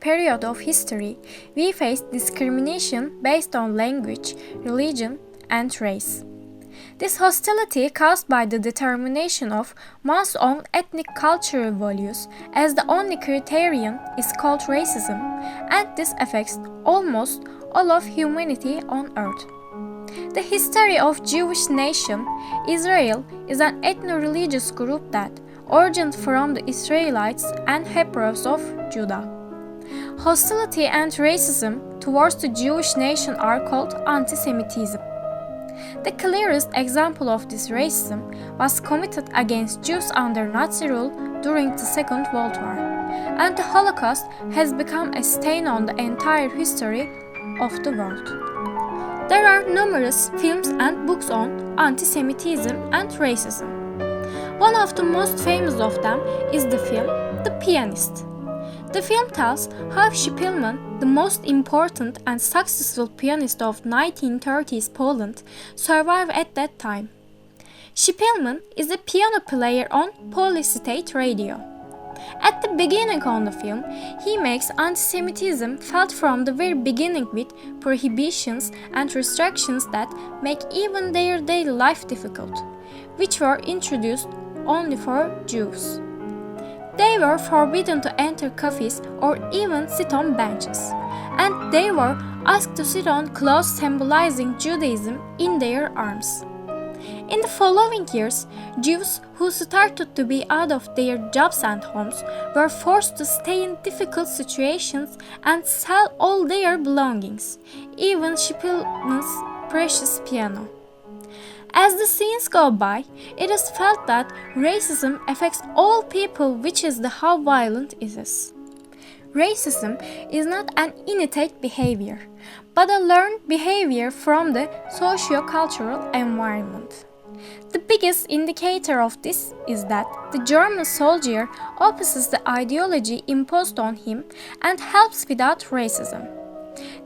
period of history, we face discrimination based on language, religion, and race. This hostility caused by the determination of one's own ethnic cultural values as the only criterion is called racism, and this affects almost all of humanity on earth. The history of Jewish nation, Israel is an ethno-religious group that originated from the Israelites and Hebrews of Judah. Hostility and racism towards the Jewish nation are called anti-Semitism. The clearest example of this racism was committed against Jews under Nazi rule during the Second World War, and the Holocaust has become a stain on the entire history of the world. There are numerous films and books on anti-Semitism and racism. One of the most famous of them is the film The Pianist. The film tells how Szpilman, the most important and successful pianist of 1930s Poland, survived at that time. Szpilman is a piano player on Polish state radio. At the beginning of the film, he makes anti-Semitism felt from the very beginning with prohibitions and restrictions that make even their daily life difficult, which were introduced only for Jews. They were forbidden to enter cafes or even sit on benches, and they were asked to sit on clothes symbolizing Judaism in their arms. In the following years, Jews who started to be out of their jobs and homes were forced to stay in difficult situations and sell all their belongings, even Szpilman's precious piano. As the scenes go by, it is felt that racism affects all people, which is how violent it is. Racism is not an innate behavior, but a learned behavior from the socio-cultural environment. The biggest indicator of this is that the German soldier opposes the ideology imposed on him and helps without racism.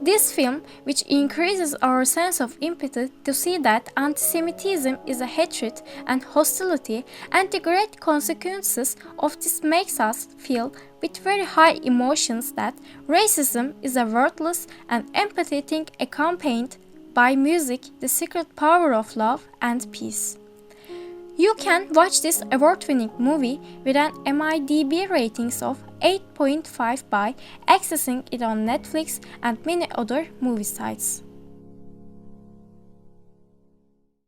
This film, which increases our sense of empathy to see that anti-Semitism is a hatred and hostility, and the great consequences of this makes us feel with very high emotions that racism is a worthless and empathy thing accompanied by music, the secret power of love and peace. You can watch this award-winning movie with an IMDb ratings of 8.5 by accessing it on Netflix and many other movie sites.